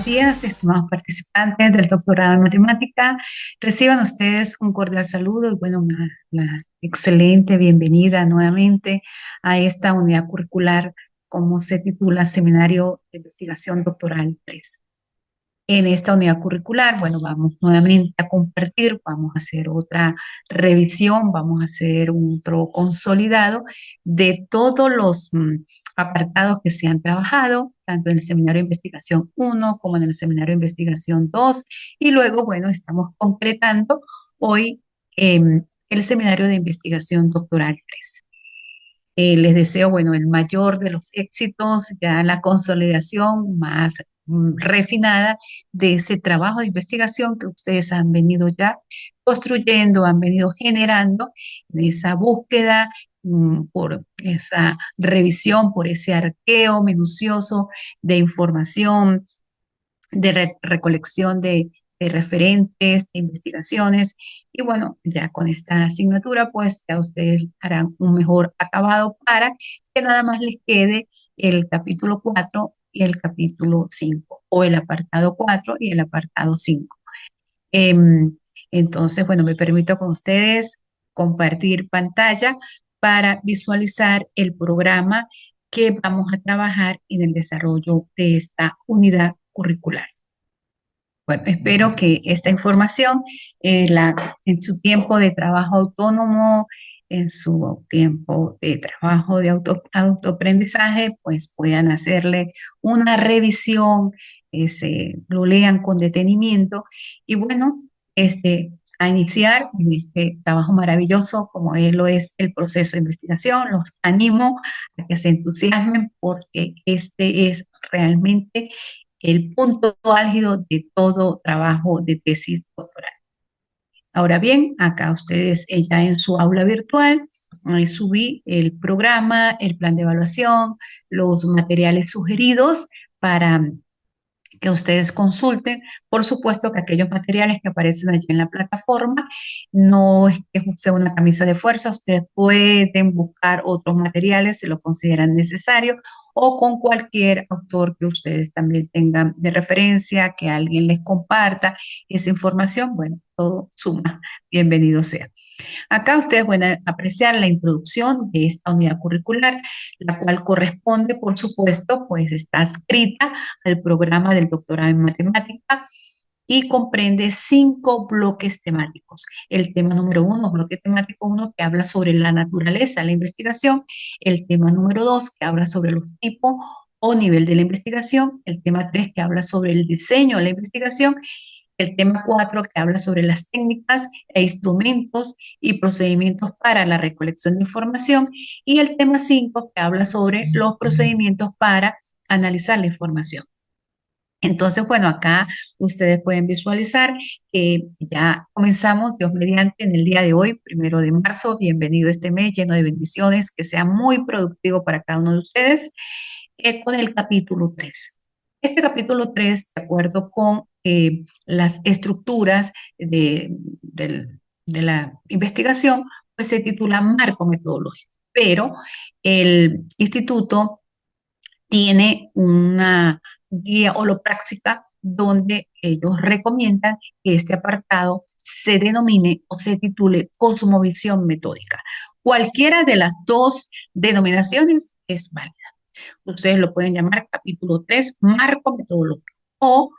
buenos días, estimados participantes del doctorado en matemática. Reciban ustedes un cordial saludo y bueno, una excelente bienvenida nuevamente a esta unidad curricular, como se titula Seminario de Investigación Doctoral 3. En esta unidad curricular, bueno, vamos nuevamente a compartir, vamos a hacer otra revisión, vamos a hacer otro consolidado de todos los apartados que se han trabajado, tanto en el seminario de investigación 1 como en el seminario de investigación 2, y luego, bueno, estamos concretando hoy el seminario de investigación doctoral 3. Les deseo, bueno, el mayor de los éxitos, ya la consolidación más refinada de ese trabajo de investigación que ustedes han venido ya construyendo, han venido generando en esa búsqueda, por esa revisión, por ese arqueo minucioso de información, de recolección de referentes, de investigaciones. Y bueno, ya con esta asignatura, pues ya ustedes harán un mejor acabado para que nada más les quede el capítulo 4 y el capítulo 5 o el apartado 4 y el apartado 5. Entonces, bueno, me permito con ustedes compartir pantalla para visualizar el programa que vamos a trabajar en el desarrollo de esta unidad curricular. Bueno, espero que esta información en su tiempo de trabajo autónomo, en su tiempo de trabajo de autoaprendizaje, pues puedan hacerle una revisión, lo lean con detenimiento y bueno, a iniciar en este trabajo maravilloso como lo es el proceso de investigación. Los animo a que se entusiasmen porque este es realmente el punto álgido de todo trabajo de tesis doctoral. Ahora bien, acá ustedes ya en su aula virtual, ahí subí el programa, el plan de evaluación, los materiales sugeridos para que ustedes consulten. Por supuesto que aquellos materiales que aparecen allí en la plataforma no es que sea una camisa de fuerza, ustedes pueden buscar otros materiales si lo consideran necesario o con cualquier autor que ustedes también tengan de referencia, que alguien les comparta esa información, bueno, todo suma, bienvenido sea. Acá ustedes pueden apreciar la introducción de esta unidad curricular, la cual corresponde, por supuesto, pues está escrita al programa del doctorado en matemática y comprende 5 bloques temáticos. El tema número 1, bloque temático 1, que habla sobre la naturaleza de la investigación. El tema número 2, que habla sobre los tipos o nivel de la investigación. El tema 3, que habla sobre el diseño de la investigación. El tema 4 que habla sobre las técnicas e instrumentos y procedimientos para la recolección de información. Y el tema 5 que habla sobre los procedimientos para analizar la información. Entonces, bueno, acá ustedes pueden visualizar que ya comenzamos, Dios mediante, en el día de hoy, 1 de marzo. Bienvenido a este mes lleno de bendiciones, que sea muy productivo para cada uno de ustedes, con el capítulo 3. Este capítulo 3, de acuerdo con las estructuras de la investigación, pues se titula Marco Metodológico, pero el instituto tiene una guía holopráctica donde ellos recomiendan que este apartado se denomine o se titule Cosmovisión Metódica. Cualquiera de las dos denominaciones es válida. Ustedes lo pueden llamar capítulo 3, marco metodológico, o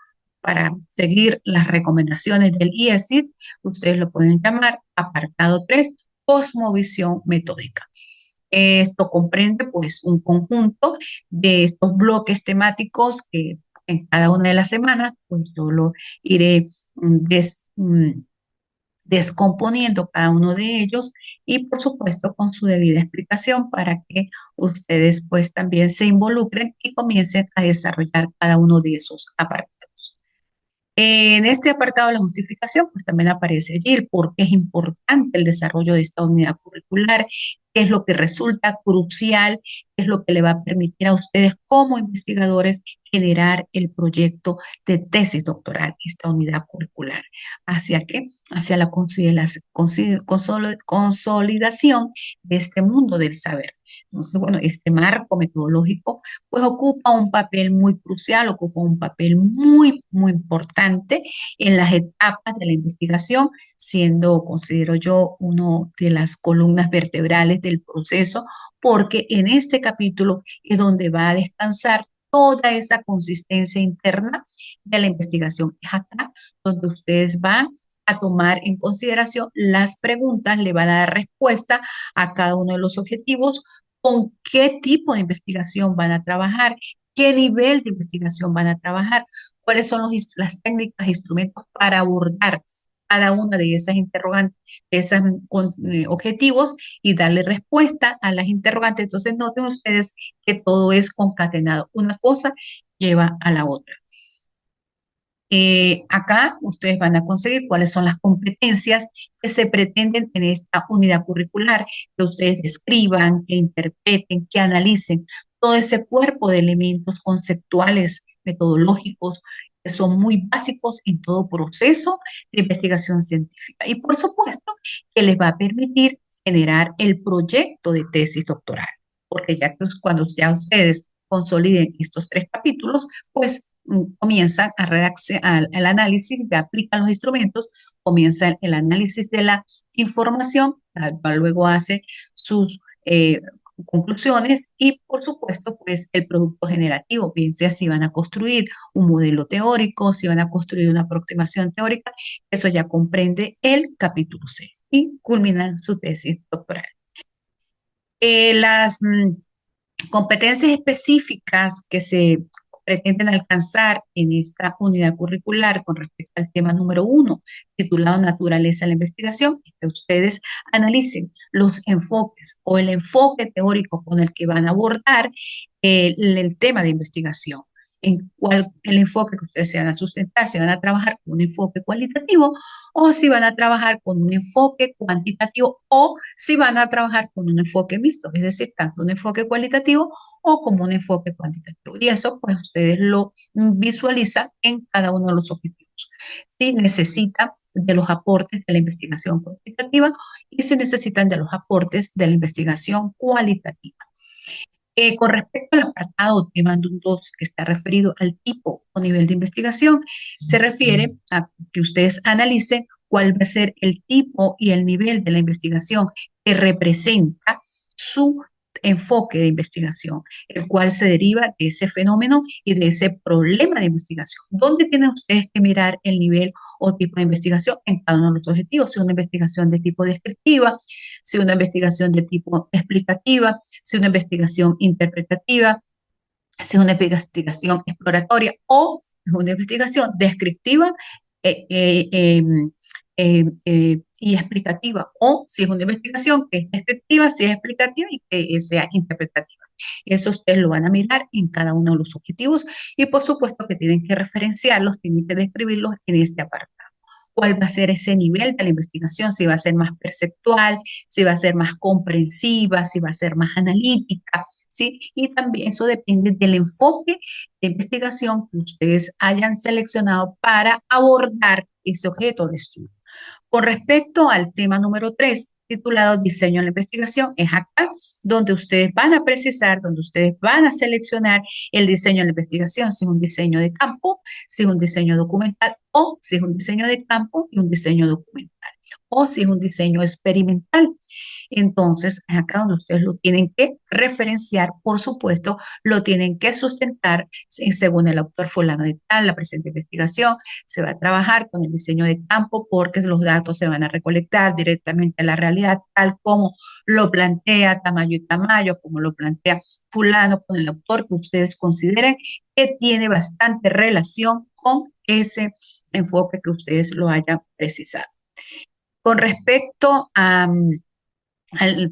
para seguir las recomendaciones del IESIT, ustedes lo pueden llamar apartado 3, cosmovisión metódica. Esto comprende pues un conjunto de estos bloques temáticos que en cada una de las semanas pues yo lo iré descomponiendo cada uno de ellos y por supuesto con su debida explicación para que ustedes pues también se involucren y comiencen a desarrollar cada uno de esos apartados. En este apartado de la justificación, pues también aparece allí el por qué es importante el desarrollo de esta unidad curricular, qué es lo que resulta crucial, qué es lo que le va a permitir a ustedes como investigadores generar el proyecto de tesis doctoral, esta unidad curricular. ¿Hacia qué? Hacia la consolidación de este mundo del saber, Entonces, bueno, este marco metodológico pues ocupa un papel muy crucial, ocupa un papel muy importante en las etapas de la investigación, siendo, considero yo, una de las columnas vertebrales del proceso, porque en este capítulo es donde va a descansar toda esa consistencia interna de la investigación. Es acá donde ustedes van a tomar en consideración las preguntas, le van a dar respuesta a cada uno de los objetivos, con qué tipo de investigación van a trabajar, qué nivel de investigación van a trabajar, cuáles son las técnicas, instrumentos para abordar cada una de esas interrogantes, de esos objetivos y darle respuesta a las interrogantes. Entonces, noten ustedes que todo es concatenado. Una cosa lleva a la otra. Acá ustedes van a conseguir cuáles son las competencias que se pretenden en esta unidad curricular, que ustedes describan, que interpreten, que analicen todo ese cuerpo de elementos conceptuales, metodológicos, que son muy básicos en todo proceso de investigación científica. Y por supuesto que les va a permitir generar el proyecto de tesis doctoral, porque ya que cuando ya ustedes consoliden estos 3 capítulos, pues comienzan a redaccionar el análisis, ya aplican los instrumentos, comienza el análisis de la información, luego hace sus conclusiones y, por supuesto, pues el producto generativo, bien sea si van a construir un modelo teórico, si van a construir una aproximación teórica, eso ya comprende el capítulo 6 y culminan su tesis doctoral. Las competencias específicas que se pretenden alcanzar en esta unidad curricular con respecto al tema número 1, titulado Naturaleza de la investigación, es que ustedes analicen los enfoques o el enfoque teórico con el que van a abordar el tema de investigación. En cuál el enfoque que ustedes se van a sustentar, si van a trabajar con un enfoque cualitativo o si van a trabajar con un enfoque cuantitativo o si van a trabajar con un enfoque mixto, es decir, tanto un enfoque cualitativo o como un enfoque cuantitativo. Y eso pues ustedes lo visualizan en cada uno de los objetivos. Si necesitan de los aportes de la investigación cuantitativa y se necesitan de los aportes de la investigación cualitativa. Con respecto al apartado tema 2, que está referido al tipo o nivel de investigación, se refiere a que ustedes analicen cuál va a ser el tipo y el nivel de la investigación que representa su enfoque de investigación, el cual se deriva de ese fenómeno y de ese problema de investigación. ¿Dónde tienen ustedes que mirar el nivel o tipo de investigación en cada uno de los objetivos? Si una investigación de tipo descriptiva, si una investigación de tipo explicativa, si una investigación interpretativa, si una investigación exploratoria o una investigación descriptiva eh, eh, eh, y explicativa, o si es una investigación que es descriptiva, si es explicativa y que sea interpretativa. Eso ustedes lo van a mirar en cada uno de los objetivos y por supuesto que tienen que referenciarlos, tienen que describirlos en este apartado. ¿Cuál va a ser ese nivel de la investigación? Si va a ser más perceptual, si va a ser más comprensiva, si va a ser más analítica, ¿sí? Y también eso depende del enfoque de investigación que ustedes hayan seleccionado para abordar ese objeto de estudio. Con respecto al tema número 3, titulado Diseño de la investigación, es acá donde ustedes van a precisar, donde ustedes van a seleccionar el diseño de la investigación, si es un diseño de campo, si es un diseño documental o si es un diseño de campo y un diseño documental o si es un diseño experimental. Entonces, acá donde ustedes lo tienen que referenciar, por supuesto, lo tienen que sustentar según el autor fulano de tal, la presente investigación, se va a trabajar con el diseño de campo porque los datos se van a recolectar directamente a la realidad, tal como lo plantea Tamayo y Tamayo, como lo plantea fulano con el autor que ustedes consideren que tiene bastante relación con ese enfoque que ustedes lo hayan precisado. Con respecto al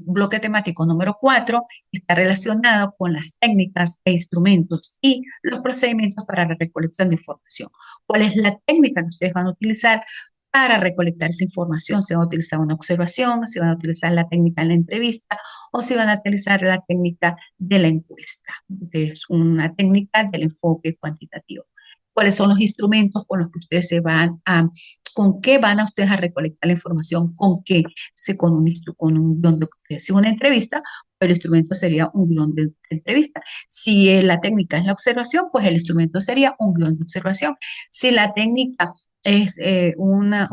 bloque temático número 4, está relacionado con las técnicas e instrumentos y los procedimientos para la recolección de información. ¿Cuál es la técnica que ustedes van a utilizar para recolectar esa información? Si van a utilizar una observación, si van a utilizar la técnica de la entrevista o si van a utilizar la técnica de la encuesta, que es una técnica del enfoque cuantitativo. ¿Cuáles son los instrumentos con los que ustedes con qué van a ustedes a recolectar la información? ¿Con qué? Si con una entrevista, el instrumento sería un guión de entrevista. Si la técnica es la observación, pues el instrumento sería un guión de observación. Si la técnica es una,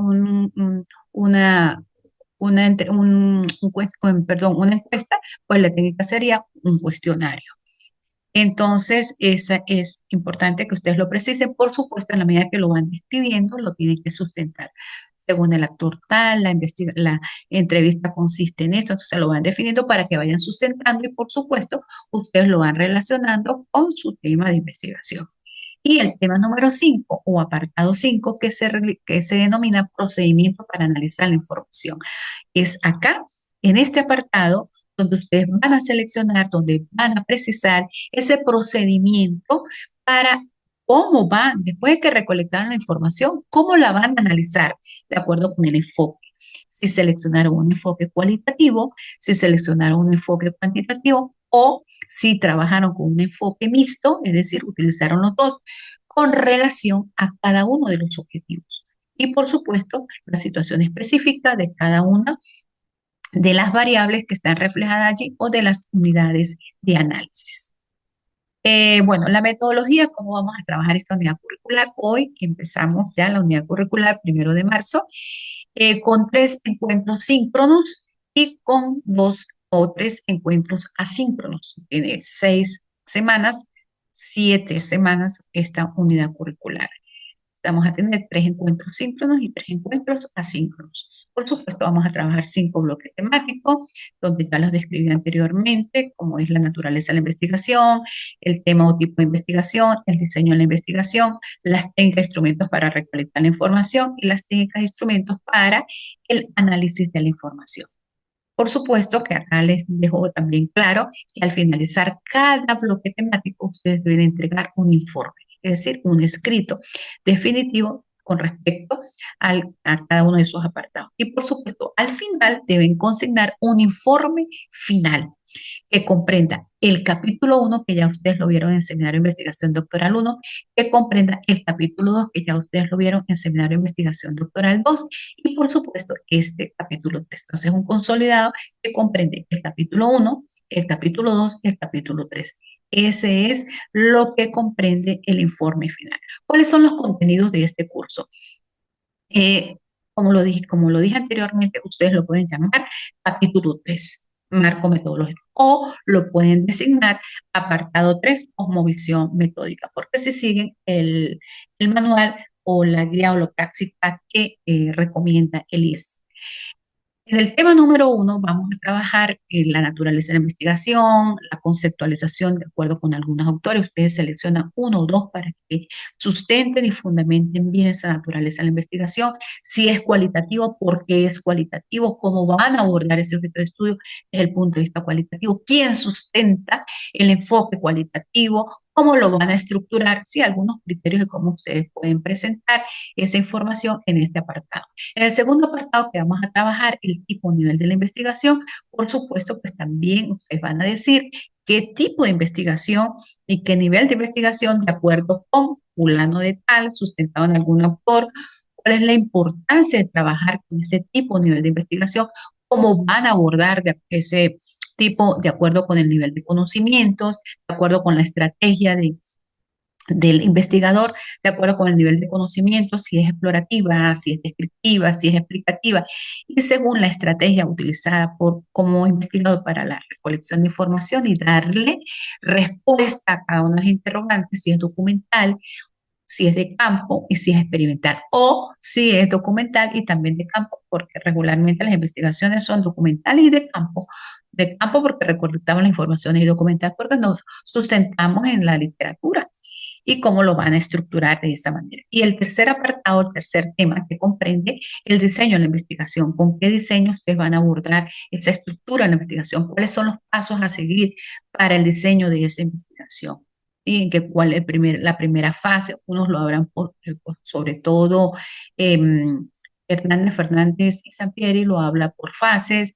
perdón, una encuesta, pues la técnica sería un cuestionario. Entonces, esa es importante que ustedes lo precisen. Por supuesto, en la medida que lo van describiendo, lo tienen que sustentar. Según el actor tal, la entrevista consiste en esto, entonces lo van definiendo para que vayan sustentando y, por supuesto, ustedes lo van relacionando con su tema de investigación. Y el tema número 5 o apartado 5 que se denomina procedimiento para analizar la información. Es acá, en este apartado, donde ustedes van a seleccionar, donde van a precisar ese procedimiento para cómo van, después de que recolectaron la información, cómo la van a analizar de acuerdo con el enfoque. Si seleccionaron un enfoque cualitativo, si seleccionaron un enfoque cuantitativo o si trabajaron con un enfoque mixto, es decir, utilizaron los dos con relación a cada uno de los objetivos. Y por supuesto, la situación específica de cada una de las variables que están reflejadas allí o de las unidades de análisis. Bueno, la metodología, ¿cómo vamos a trabajar esta unidad curricular? Hoy empezamos ya la unidad curricular 1 de marzo con 3 encuentros síncronos y con 2 o 3 encuentros asíncronos. Tiene 6 semanas, 7 semanas esta unidad curricular. Vamos a tener 3 encuentros síncronos y 3 encuentros asíncronos. Por supuesto, vamos a trabajar 5 bloques temáticos, donde ya los describí anteriormente, como es la naturaleza de la investigación, el tema o tipo de investigación, el diseño de la investigación, las técnicas e instrumentos para recolectar la información y las técnicas e instrumentos para el análisis de la información. Por supuesto que acá les dejo también claro que al finalizar cada bloque temático ustedes deben entregar un informe, es decir, un escrito definitivo con respecto a cada uno de esos apartados. Y por supuesto, al final deben consignar un informe final que comprenda el capítulo 1, que ya ustedes lo vieron en Seminario de Investigación Doctoral 1, que comprenda el capítulo 2, que ya ustedes lo vieron en Seminario de Investigación Doctoral 2, y por supuesto este capítulo 3. Entonces, un consolidado que comprende el capítulo 1, el capítulo 2 y el capítulo 3. Ese es lo que comprende el informe final. ¿Cuáles son los contenidos de este curso? Eh, como lo dije anteriormente, ustedes lo pueden llamar capítulo 3, marco metodológico, o lo pueden designar apartado 3, cosmovisión metódica, porque si siguen el manual o la guía o la práctica que recomienda el IES. En el tema número 1 vamos a trabajar en la naturaleza de la investigación, la conceptualización de acuerdo con algunos autores. Ustedes seleccionan 1 o 2 para que sustenten y fundamenten bien esa naturaleza de la investigación. Si es cualitativo, ¿por qué es cualitativo? ¿Cómo van a abordar ese objeto de estudio desde el punto de vista cualitativo? ¿Quién sustenta el enfoque cualitativo? ¿Cómo lo van a estructurar? Sí, algunos criterios de cómo ustedes pueden presentar esa información en este apartado. En el segundo apartado que vamos a trabajar, el tipo o nivel de la investigación, por supuesto, pues también ustedes van a decir qué tipo de investigación y qué nivel de investigación de acuerdo con fulano de tal, sustentado en algún autor, cuál es la importancia de trabajar con ese tipo o nivel de investigación, cómo van a abordar ese tipo de acuerdo con el nivel de conocimientos, de acuerdo con la estrategia del investigador, de acuerdo con el nivel de conocimiento, si es explorativa, si es descriptiva, si es explicativa, y según la estrategia utilizada como investigador para la recolección de información y darle respuesta a cada una de las interrogantes, si es documental, si es de campo y si es experimental, o si es documental y también de campo, porque regularmente las investigaciones son documentales y de campo porque recolectamos la información y documental porque nos sustentamos en la literatura y cómo lo van a estructurar de esa manera. Y el tercer apartado, el tercer tema que comprende el diseño de la investigación, con qué diseño ustedes van a abordar esa estructura de la investigación, cuáles son los pasos a seguir para el diseño de esa investigación. Y en cuál es la primera fase, unos lo habrán sobre todo Fernández y Sampieri lo habla por fases,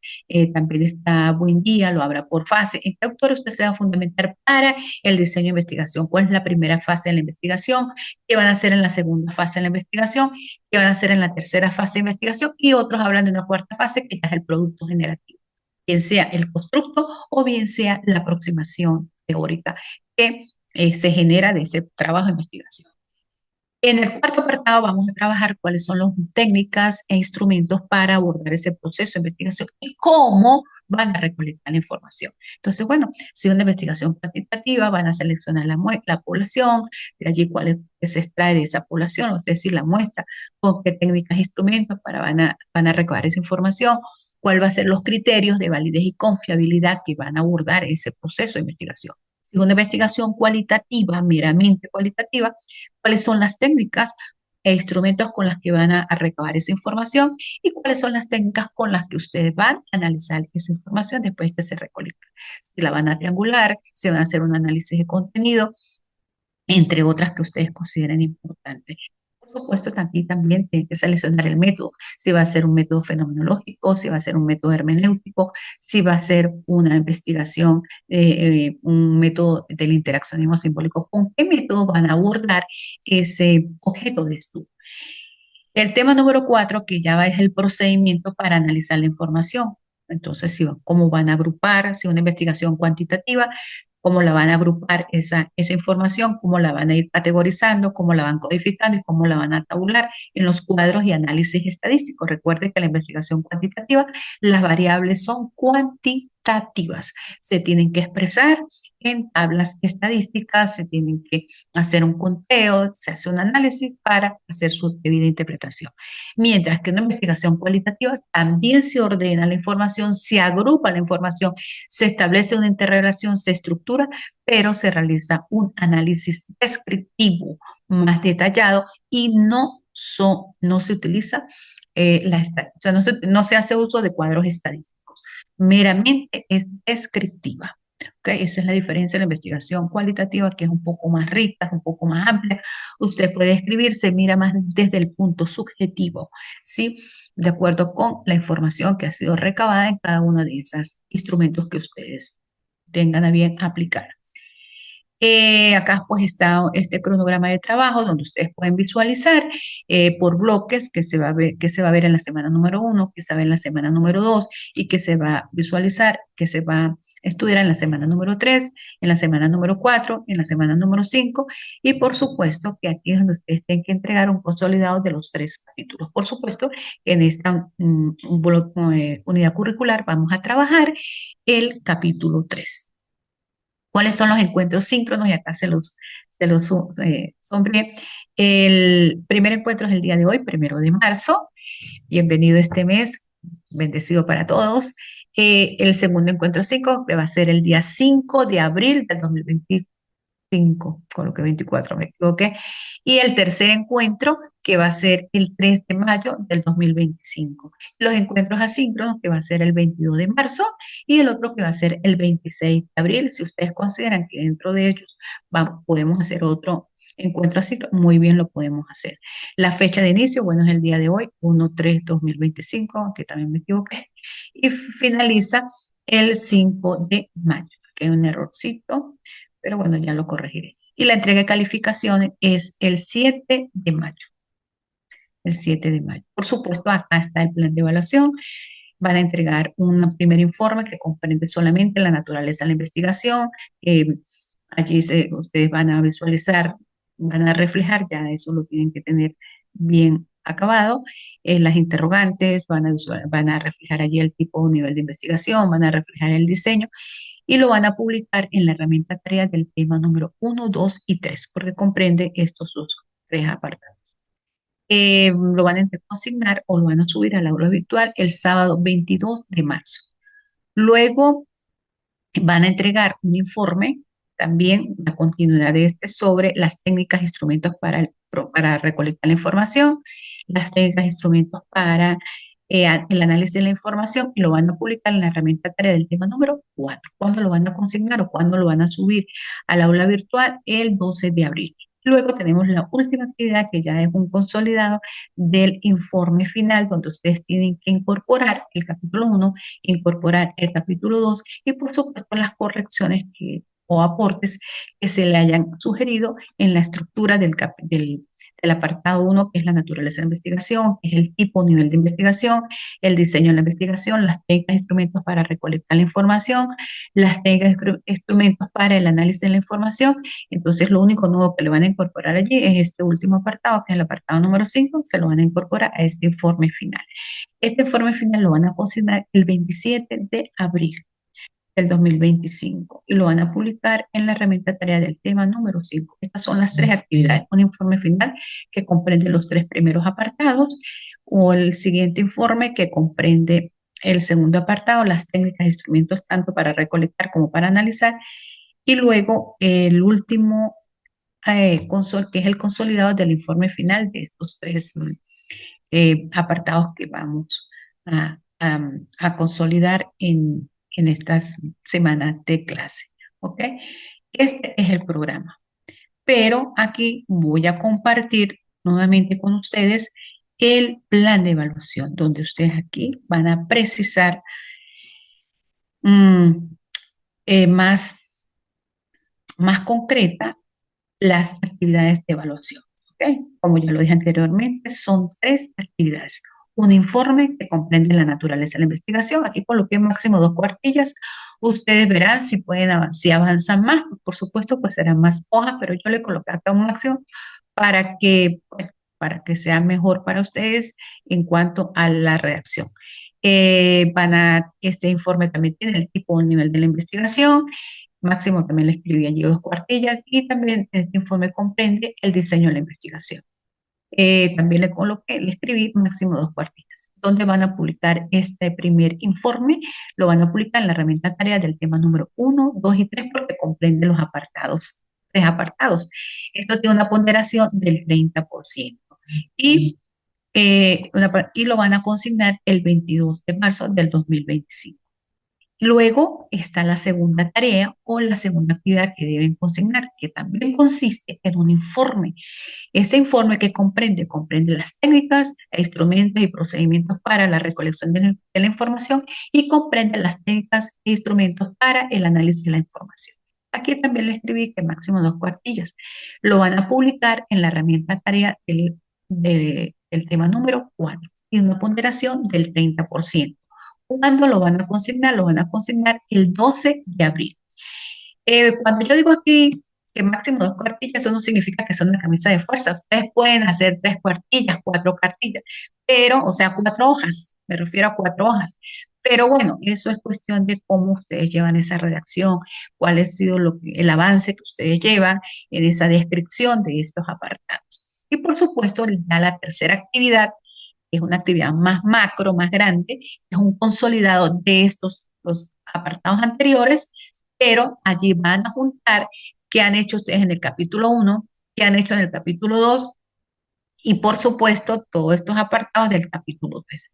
también está Buendía, lo habla por fase. ¿En qué autor usted se va a fundamentar para el diseño de investigación? ¿Cuál es la primera fase de la investigación? ¿Qué van a hacer en la segunda fase de la investigación? ¿Qué van a hacer en la tercera fase de investigación? Y otros hablan de una cuarta fase que ya es el producto generativo. bien sea el constructo o bien sea la aproximación teórica que se genera de ese trabajo de investigación. En el cuarto apartado vamos a trabajar cuáles son las técnicas e instrumentos para abordar ese proceso de investigación y cómo van a recolectar la información. Entonces, bueno, si es una investigación cuantitativa, van a seleccionar la población, de allí cuál se extrae de esa población, es decir, la muestra, con qué técnicas e instrumentos van a recabar esa información, cuál va a ser los criterios de validez y confiabilidad que van a abordar ese proceso de investigación. Si es una investigación cualitativa, meramente cualitativa, cuáles son las técnicas e instrumentos con las que van a recabar esa información y cuáles son las técnicas con las que ustedes van a analizar esa información después que se recolecta. Si la van a triangular, si van a hacer un análisis de contenido, entre otras que ustedes consideren importantes. Por supuesto, también tienen que seleccionar el método, si va a ser un método fenomenológico, si va a ser un método hermenéutico, si va a ser una investigación, un método del interaccionismo simbólico, con qué método van a abordar ese objeto de estudio. El tema número 4, que ya es el procedimiento para analizar la información. Entonces, si, cómo van a agrupar, si una investigación cuantitativa, cómo la van a agrupar esa información, cómo la van a ir categorizando, cómo la van codificando y cómo la van a tabular en los cuadros y análisis estadísticos. Recuerde que la investigación cuantitativa, las variables son cuantitativas, se tienen que expresar en tablas estadísticas, se tienen que hacer un conteo, se hace un análisis para hacer su debida interpretación. Mientras que una investigación cualitativa también se ordena la información, se agrupa la información, se establece una interrelación, se estructura, pero se realiza un análisis descriptivo más detallado y no se utiliza o sea, no se hace uso de cuadros estadísticos, meramente es descriptiva. Okay, esa es la diferencia de la investigación cualitativa, que es un poco más rica, es un poco más amplia. Usted puede escribir, se mira más desde el punto subjetivo, ¿sí? De acuerdo con la información que ha sido recabada en cada uno de esos instrumentos que ustedes tengan a bien aplicar. Acá pues está este cronograma de trabajo donde ustedes pueden visualizar por bloques que se va a ver en la semana número 1, que se va a ver en la semana número 2 y que se va a visualizar, que se va a estudiar en la semana número 3, en la semana número 4, en la semana número 5 y por supuesto que aquí es donde ustedes tienen que entregar un consolidado de los 3 capítulos. Por supuesto que en esta unidad curricular vamos a trabajar el capítulo 3. ¿Cuáles son los encuentros síncronos? Y acá se los sombreé. El primer encuentro es el día de hoy, 1 de marzo. Bienvenido este mes, bendecido para todos. El segundo encuentro 5, que va a ser el día 5 de abril del 2024. 5, coloqué 24, me equivoqué. Y el tercer encuentro, que va a ser el 3 de mayo del 2025. Los encuentros asíncronos, que va a ser el 22 de marzo, y el otro que va a ser el 26 de abril. Si ustedes consideran que dentro de ellos podemos hacer otro encuentro asíncrono, muy bien lo podemos hacer. La fecha de inicio, bueno, es el día de hoy, 1/3/2025, aunque también me equivoqué, y finaliza el 5 de mayo. Aquí hay un errorcito, pero bueno, ya lo corregiré. Y la entrega de calificaciones es el 7 de mayo. El 7 de mayo. Por supuesto, acá está el plan de evaluación. Van a entregar un primer informe que comprende solamente la naturaleza de la investigación. Allí ustedes van a visualizar, van a reflejar, ya eso lo tienen que tener bien acabado. Las interrogantes van a reflejar allí el tipo o nivel de investigación, van a reflejar el diseño y lo van a publicar en la herramienta tarea del tema número 1, 2 y 3, porque comprende estos 3 apartados. Lo van a consignar o lo van a subir al aula virtual el sábado 22 de marzo. Luego van a entregar un informe, también la continuidad de este, sobre las técnicas e instrumentos para recolectar la información, las técnicas e instrumentos para el análisis de la información, y lo van a publicar en la herramienta tarea del tema número 4. ¿Cuándo lo van a consignar o cuándo lo van a subir al aula virtual? El 12 de abril. Luego tenemos la última actividad, que ya es un consolidado del informe final, donde ustedes tienen que incorporar el capítulo 1, incorporar el capítulo 2 y por supuesto las correcciones que o aportes que se le hayan sugerido en la estructura del apartado 1, que es la naturaleza de la investigación, que es el tipo o nivel de investigación, el diseño de la investigación, las técnicas e instrumentos para recolectar la información, las técnicas e instrumentos para el análisis de la información. Entonces, lo único nuevo que le van a incorporar allí es este último apartado, que es el apartado número 5, se lo van a incorporar a este informe final. Este informe final lo van a consignar el 27 de abril del 2025 y lo van a publicar en la herramienta tarea del tema número 5. Estas son las tres actividades. Un informe final que comprende los tres primeros apartados o el siguiente informe que comprende el segundo apartado, las técnicas e instrumentos tanto para recolectar como para analizar, y luego el último que es el consolidado del informe final de estos tres apartados que vamos a consolidar en estas semanas de clase. ¿Ok? Este es el programa. Pero aquí voy a compartir nuevamente con ustedes el plan de evaluación, donde ustedes aquí van a precisar mm, más concreta las actividades de evaluación. ¿Ok? Como ya lo dije anteriormente, son tres actividades. Un informe que comprende la naturaleza de la investigación. Aquí coloqué máximo 2 cuartillas. Ustedes verán si pueden avanzar, si avanzan más, por supuesto, pues serán más hojas, pero yo le coloqué acá un máximo para que, bueno, para que sea mejor para ustedes en cuanto a la redacción. Este informe también tiene el tipo o nivel de la investigación. Máximo también le escribí allí 2 cuartillas y también este informe comprende el diseño de la investigación. También le coloqué, le escribí máximo 2 cuartillas. ¿Dónde van a publicar este primer informe? Lo van a publicar en la herramienta tarea del tema número 1, 2 y 3 porque comprende los apartados, 3 apartados. Esto tiene una ponderación del 30%. Y, y lo van a consignar el 22 de marzo del 2025. Luego está la segunda tarea o la segunda actividad que deben consignar, que también consiste en un informe. Ese informe que comprende las técnicas, instrumentos y procedimientos para la recolección de la información y comprende las técnicas e instrumentos para el análisis de la información. Aquí también le escribí que máximo 2 cuartillas. Lo van a publicar en la herramienta tarea del tema número 4 y una ponderación del 30%. ¿Cuándo lo van a consignar? Lo van a consignar el 12 de abril. Cuando yo digo aquí que máximo 2 cuartillas, eso no significa que son una camisa de fuerza. Ustedes pueden hacer 3 cuartillas, 4 cuartillas, pero, o sea, 4 hojas, me refiero a 4 hojas. Pero bueno, eso es cuestión de cómo ustedes llevan esa redacción, cuál ha sido el avance que ustedes llevan en esa descripción de estos apartados. Y por supuesto, ya la tercera actividad es una actividad más macro, más grande, es un consolidado de estos los apartados anteriores, pero allí van a juntar qué han hecho ustedes en el capítulo 1, qué han hecho en el capítulo 2 y por supuesto todos estos apartados del capítulo 3.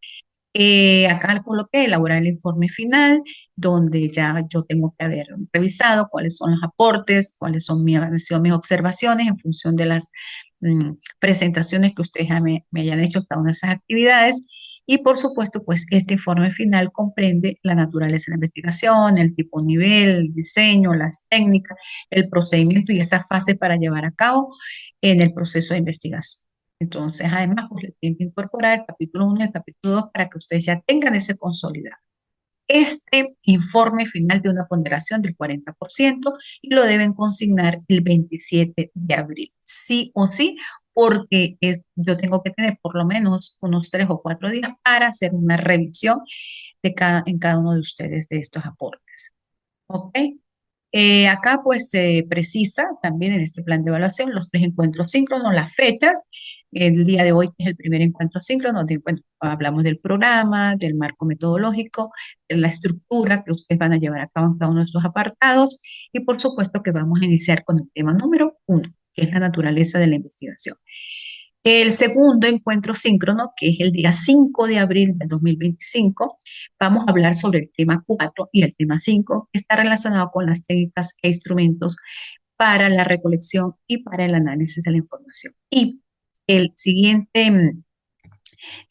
Acá coloqué elaborar el informe final, donde ya yo tengo que haber revisado cuáles son los aportes, cuáles son han sido mis observaciones en función de las presentaciones que ustedes me hayan hecho cada una de esas actividades. Y por supuesto, pues este informe final comprende la naturaleza de la investigación, el tipo nivel, el diseño, las técnicas, el procedimiento y esa fase para llevar a cabo en el proceso de investigación. Entonces, además, pues le tienen que incorporar el capítulo 1 y el capítulo 2 para que ustedes ya tengan ese consolidado. Este informe final de una ponderación del 40% y lo deben consignar el 27 de abril. Sí o sí, porque yo tengo que tener por lo menos unos 3 o 4 días para hacer una revisión en cada uno de ustedes de estos aportes. ¿Ok? Acá pues se precisa también en este plan de evaluación los 3 encuentros síncronos, las fechas. El día de hoy es el primer encuentro síncrono, bueno, hablamos del programa, del marco metodológico, de la estructura que ustedes van a llevar a cabo en cada uno de estos apartados y por supuesto que vamos a iniciar con el tema número 1, que es la naturaleza de la investigación. El segundo encuentro síncrono, que es el día 5 de abril del 2025, vamos a hablar sobre el tema 4 y el tema 5, que está relacionado con las técnicas e instrumentos para la recolección y para el análisis de la información. Y el siguiente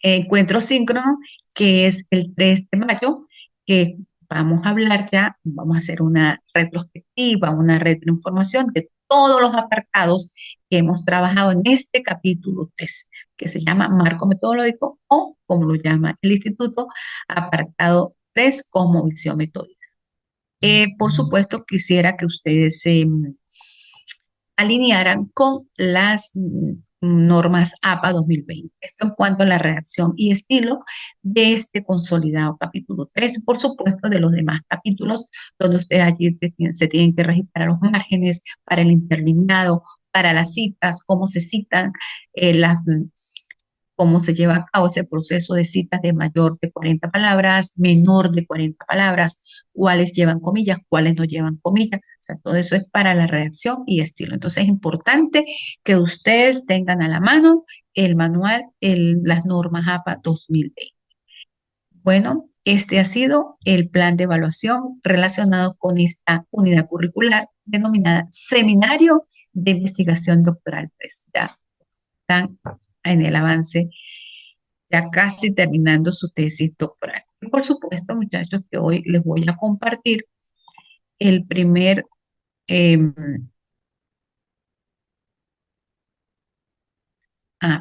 encuentro síncrono, que es el 3 de mayo, que vamos a hablar ya, vamos a hacer una retrospectiva, una retroinformación de todos los apartados que hemos trabajado en este capítulo 3, que se llama marco metodológico o, como lo llama el instituto, apartado 3 como visión metódica. Por supuesto, quisiera que ustedes se alinearan con las normas APA 2020. Esto en cuanto a la redacción y estilo de este consolidado capítulo 3, por supuesto, de los demás capítulos, donde ustedes allí se tienen que registrar los márgenes para el interlineado, para las citas, cómo se citan, las cómo se lleva a cabo ese proceso de citas de mayor de 40 palabras, menor de 40 palabras, cuáles llevan comillas, cuáles no llevan comillas. O sea, todo eso es para la redacción y estilo. Entonces es importante que ustedes tengan a la mano el manual, las normas APA 2020. Bueno, este ha sido el plan de evaluación relacionado con esta unidad curricular denominada Seminario de Investigación Doctoral 3. Ya están en el avance, ya casi terminando su tesis doctoral. Y por supuesto, muchachos, que hoy les voy a compartir el primer, eh,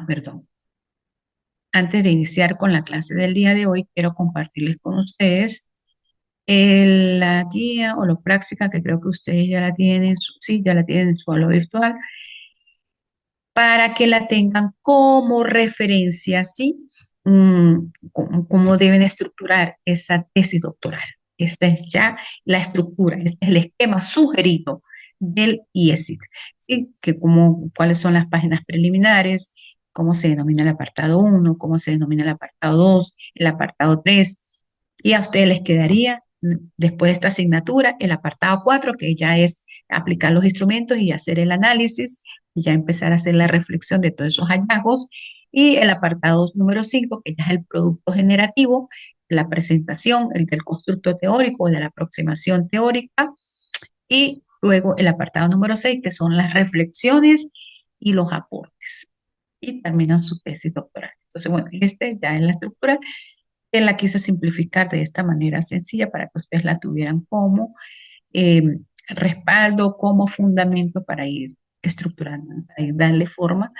perdón, antes de iniciar con la clase del día de hoy, quiero compartirles con ustedes la guía o la práctica que creo que ustedes ya la tienen, sí, ya la tienen en su aula virtual, para que la tengan como referencia, ¿sí? Cómo deben estructurar esa tesis doctoral. Esta es ya la estructura, este es el esquema sugerido del IESIT, ¿sí? Cuáles son las páginas preliminares, cómo se denomina el apartado 1, cómo se denomina el apartado 2, el apartado 3, y a ustedes les quedaría, después de esta asignatura, el apartado 4, que ya es aplicar los instrumentos y hacer el análisis, y ya empezar a hacer la reflexión de todos esos hallazgos, y el apartado número 5, que ya es el producto generativo, la presentación, el del constructo teórico, de la aproximación teórica, y luego el apartado número 6, que son las reflexiones y los aportes. Y terminan su tesis doctoral. Entonces, bueno, este ya es la estructura que la quise simplificar de esta manera sencilla para que ustedes la tuvieran como eh, respaldo, como fundamento para ir estructurando, para ir darle forma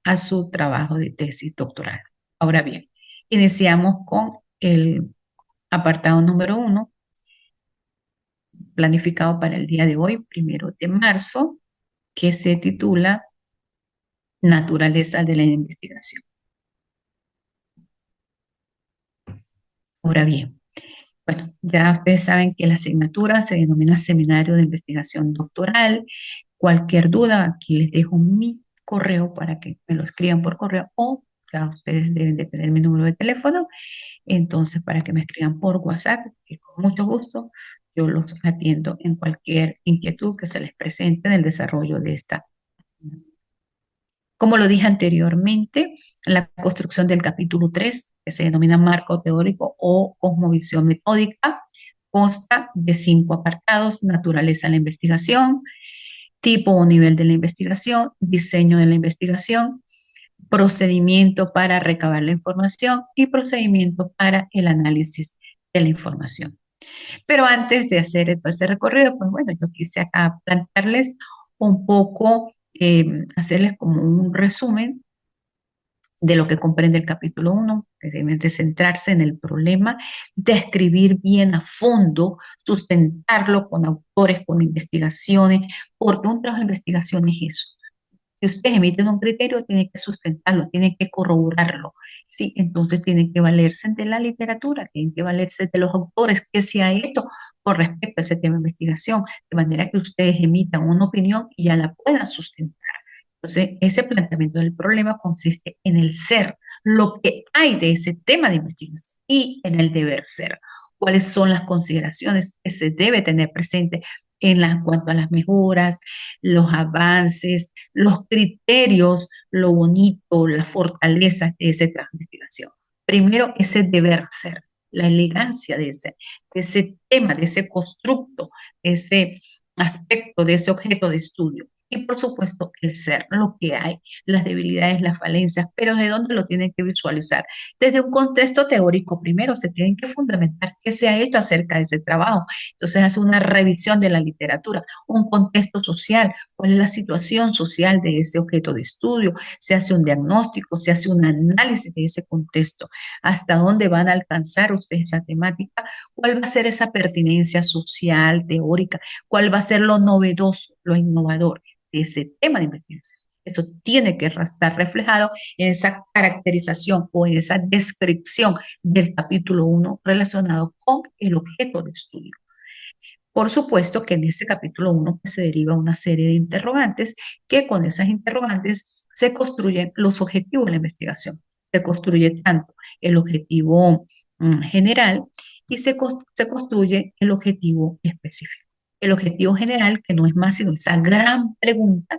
a su trabajo de tesis doctoral. Ahora bien, iniciamos con el apartado número 1, planificado para el día de hoy, 1 de marzo, que se titula Naturaleza de la investigación. Ahora bien, bueno, ya ustedes saben que la asignatura se denomina Seminario de Investigación Doctoral. Cualquier duda, aquí les dejo mi correo para que me lo escriban por correo o ya ustedes deben de tener mi número de teléfono. Entonces, para que me escriban por WhatsApp, que con mucho gusto yo los atiendo en cualquier inquietud que se les presente en el desarrollo de esta. Como lo dije anteriormente, la construcción del capítulo 3, que se denomina marco teórico o cosmovisión metódica, consta de 5 apartados: naturaleza de la investigación, tipo o nivel de la investigación, diseño de la investigación, procedimiento para recabar la información y procedimiento para el análisis de la información. Pero antes de hacer todo este recorrido, pues bueno, yo quise acá plantearles un poco, hacerles como un resumen de lo que comprende el capítulo 1, que deben de centrarse en el problema, describir bien a fondo, sustentarlo con autores, con investigaciones, porque un trabajo de investigación es eso. Si ustedes emiten un criterio, tienen que sustentarlo, tienen que corroborarlo, ¿sí? Entonces tienen que valerse de la literatura, tienen que valerse de los autores que se ha hecho con respecto a ese tema de investigación, de manera que ustedes emitan una opinión y ya la puedan sustentar. Entonces, ese planteamiento del problema consiste en el ser, lo que hay de ese tema de investigación y en el deber ser. ¿Cuáles son las consideraciones que se debe tener presente cuanto a las mejoras, los avances, los criterios, lo bonito, las fortalezas de ese trabajo de investigación? Primero, ese deber ser, la elegancia de ese tema, de ese constructo, de ese aspecto, de ese objeto de estudio. y por supuesto el ser, lo que hay, las debilidades, las falencias, pero ¿de dónde lo tienen que visualizar? Desde un contexto teórico primero, se tienen que fundamentar qué se ha hecho acerca de ese trabajo. Entonces hace una revisión de la literatura, un contexto social, cuál es la situación social de ese objeto de estudio, se hace un diagnóstico, se hace un análisis de ese contexto, hasta dónde van a alcanzar ustedes esa temática, cuál va a ser esa pertinencia social, teórica, cuál va a ser lo novedoso, lo innovador de ese tema de investigación. Eso tiene que estar reflejado en esa caracterización o en esa descripción del capítulo 1 relacionado con el objeto de estudio. Por supuesto que en ese capítulo 1 pues, se deriva una serie de interrogantes que con esas interrogantes se construyen los objetivos de la investigación. Se construye tanto el objetivo general y se construye el objetivo específico. El objetivo general, que no es más sino esa gran pregunta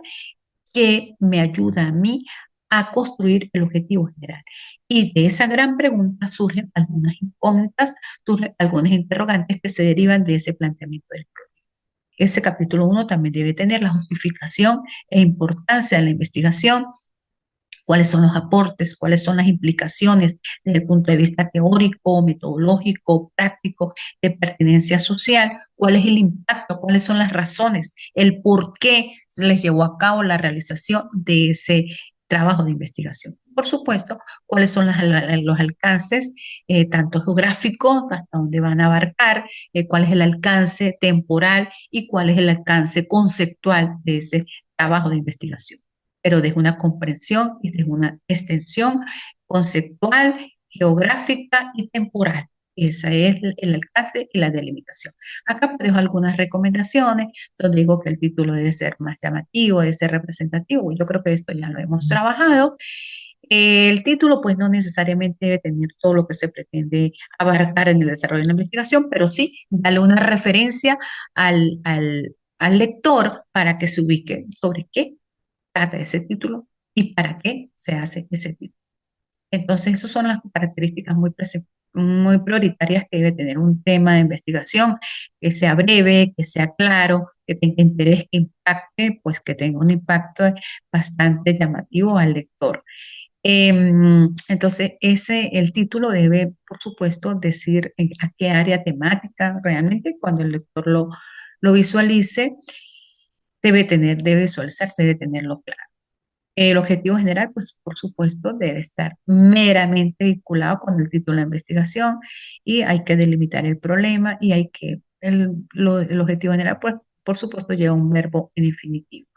que me ayuda a mí a construir el objetivo general. Y de esa gran pregunta surgen algunas incógnitas, surgen algunas interrogantes que se derivan de ese planteamiento del problema. Ese capítulo 1 también debe tener la justificación e importancia de la investigación, cuáles son los aportes, cuáles son las implicaciones desde el punto de vista teórico, metodológico, práctico, de pertinencia social, cuál es el impacto, cuáles son las razones, el por qué se les llevó a cabo la realización de ese trabajo de investigación. Por supuesto, cuáles son los alcances, tanto geográficos, hasta dónde van a abarcar, cuál es el alcance temporal y cuál es el alcance conceptual de ese trabajo de investigación, pero desde una comprensión y desde una extensión conceptual, geográfica y temporal. Ese es el alcance y la delimitación. Acá dejo algunas recomendaciones donde digo que el título debe ser más llamativo, debe ser representativo. Yo creo que esto ya lo hemos trabajado. El título, pues, no necesariamente debe tener todo lo que se pretende abarcar en el desarrollo de la investigación, pero sí darle una referencia al lector para que se ubique sobre qué trata ese título y para qué se hace ese título. Entonces, esas son las características muy prioritarias que debe tener un tema de investigación, que sea breve, que sea claro, que tenga interés, que impacte, pues que tenga un impacto bastante llamativo al lector. Entonces, el título debe, por supuesto, decir a qué área temática realmente cuando el lector lo visualice, debe visualizarse, debe tenerlo claro. El objetivo general, pues por supuesto, debe estar meramente vinculado con el título de la investigación y hay que delimitar el problema y el objetivo general, pues por supuesto, lleva un verbo en infinitivo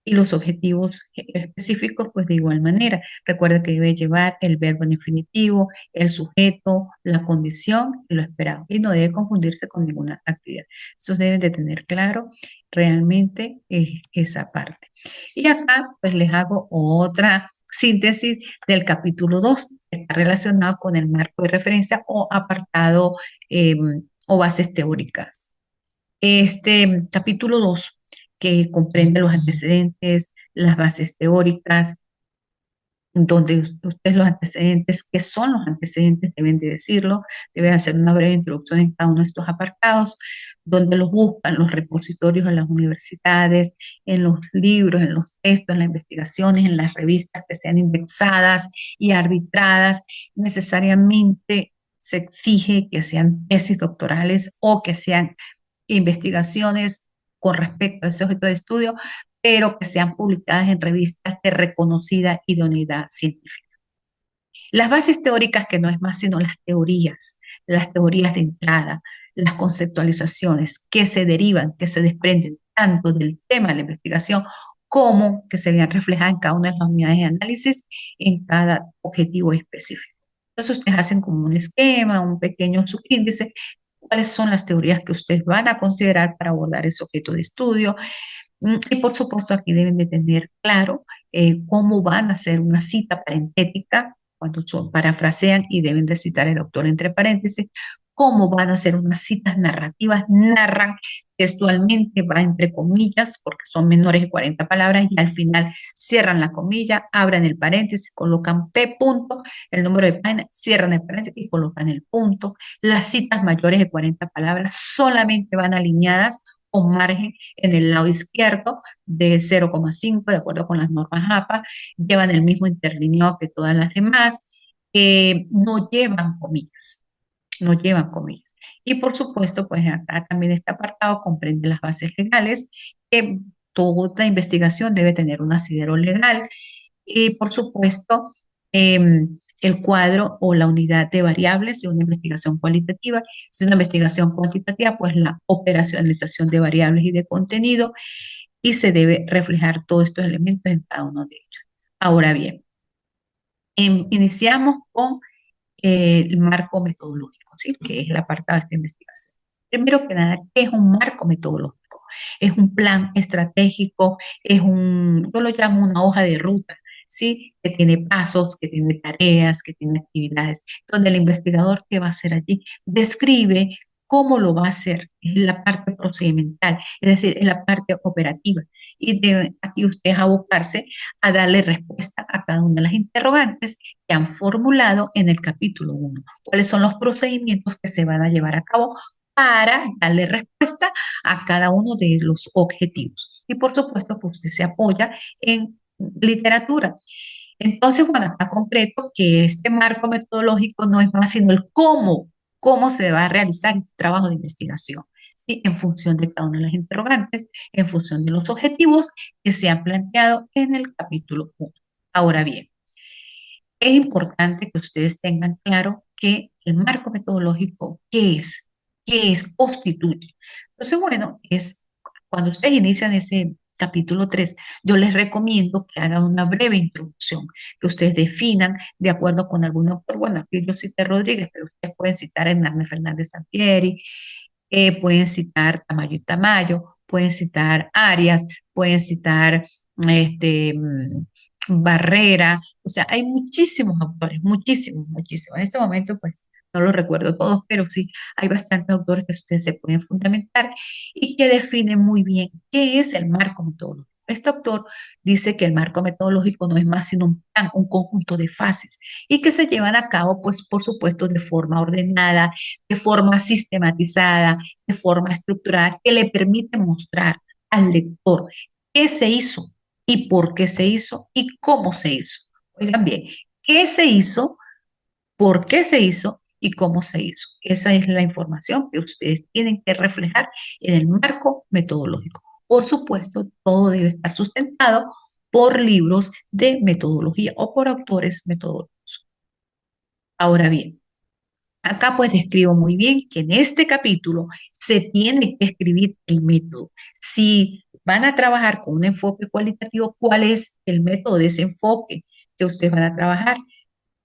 y los objetivos específicos, pues de igual manera. Recuerda que debe llevar el verbo en infinitivo, el sujeto, la condición y lo esperado. Y no debe confundirse con ninguna actividad. Eso deben de tener claro realmente esa parte. Y acá, pues les hago otra síntesis del capítulo 2, que está relacionado con el marco de referencia o apartado eh, o bases teóricas. Este capítulo 2 que comprende los antecedentes, las bases teóricas, donde ustedes los antecedentes, ¿qué son los antecedentes? Deben de decirlo, deben hacer una breve introducción en cada uno de estos apartados, donde los buscan los repositorios de las universidades, en los libros, en los textos, en las investigaciones, en las revistas que sean indexadas y arbitradas. Necesariamente se exige que sean tesis doctorales o que sean investigaciones con respecto a ese objeto de estudio, pero que sean publicadas en revistas de reconocida idoneidad científica. Las bases teóricas, que no es más sino las teorías de entrada, las conceptualizaciones que se derivan, que se desprenden tanto del tema de la investigación como que se vean reflejadas en cada una de las unidades de análisis en cada objetivo específico. Entonces ustedes hacen como un esquema, un pequeño subíndice, cuáles son las teorías que ustedes van a considerar para abordar ese objeto de estudio, y por supuesto, aquí deben de tener claro cómo van a hacer una cita parentética cuando parafrasean y deben de citar el autor entre paréntesis, cómo van a hacer unas citas narrativas, narran textualmente, va entre comillas, porque son menores de 40 palabras, y al final cierran la comilla, abren el paréntesis, colocan P punto, el número de página, cierran el paréntesis y colocan el punto. Las citas mayores de 40 palabras solamente van alineadas con margen en el lado izquierdo de 0,5 de acuerdo con las normas APA, llevan el mismo interlineado que todas las demás, no llevan comillas, no llevan comillas. Y por supuesto, pues acá también este apartado comprende las bases legales, que toda investigación debe tener un asidero legal y por supuesto el cuadro o la unidad de variables de una investigación cualitativa. Si es una investigación cuantitativa, pues la operacionalización de variables y de contenido y se debe reflejar todos estos elementos en cada uno de ellos. Ahora bien, iniciamos con el marco metodológico, ¿sí? Que es el apartado de esta investigación. Primero que nada, ¿qué es un marco metodológico? Es un plan estratégico, yo lo llamo una hoja de ruta, ¿sí? Que tiene pasos, que tiene tareas, que tiene actividades, donde el investigador que va a hacer allí describe cómo lo va a hacer, es la parte procedimental, es decir, es la parte operativa. Y de aquí usted es abocarse a darle respuesta a cada una de las interrogantes que han formulado en el capítulo 1. ¿Cuáles son los procedimientos que se van a llevar a cabo para darle respuesta a cada uno de los objetivos? Y por supuesto que usted se apoya en literatura. Entonces, bueno, está concreto que este marco metodológico no es más sino el cómo se va a realizar este trabajo de investigación, ¿sí? En función de cada una de las interrogantes, en función de los objetivos que se han planteado en el capítulo 1. Ahora bien, es importante que ustedes tengan claro que el marco metodológico, ¿qué es? Constituye. Entonces, bueno, es cuando ustedes inician ese capítulo 3, yo les recomiendo que hagan una breve introducción, que ustedes definan de acuerdo con algún autor. Bueno, aquí yo cité Rodríguez, pero ustedes pueden citar a Hernán Fernández Sampieri, pueden citar Tamayo y Tamayo, pueden citar Arias, pueden citar este, Barrera, o sea, hay muchísimos autores, muchísimos, muchísimos. En este momento, pues, no los recuerdo todos, pero sí, hay bastantes autores que ustedes se pueden fundamentar y que definen muy bien qué es el marco metodológico. Este autor dice que el marco metodológico no es más sino un plan, un conjunto de fases y que se llevan a cabo, pues, por supuesto, de forma ordenada, de forma sistematizada, de forma estructurada, que le permite mostrar al lector qué se hizo y por qué se hizo y cómo se hizo. Oigan bien, qué se hizo, por qué se hizo y cómo se hizo. Esa es la información que ustedes tienen que reflejar en el marco metodológico. Por supuesto, todo debe estar sustentado por libros de metodología o por autores metodológicos. Ahora bien, acá pues describo muy bien que en este capítulo se tiene que escribir el método. Si van a trabajar con un enfoque cualitativo, ¿cuál es el método de ese enfoque que ustedes van a trabajar?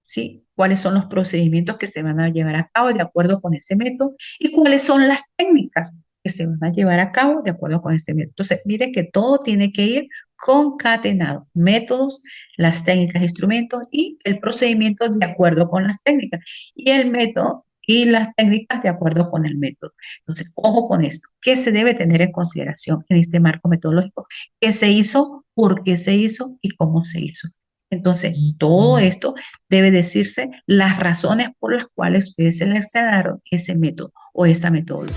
¿Sí? ¿Cuáles son los procedimientos que se van a llevar a cabo de acuerdo con ese método? ¿Y cuáles son las técnicas que se van a llevar a cabo de acuerdo con ese método? Entonces, mire que todo tiene que ir concatenado. Métodos, las técnicas, instrumentos y el procedimiento de acuerdo con las técnicas. Y el método y las técnicas de acuerdo con el método. Entonces, ojo con esto. ¿Qué se debe tener en consideración en este marco metodológico? ¿Qué se hizo? ¿Por qué se hizo? ¿Y cómo se hizo? Entonces, todo esto debe decirse las razones por las cuales ustedes seleccionaron ese método o esa metodología.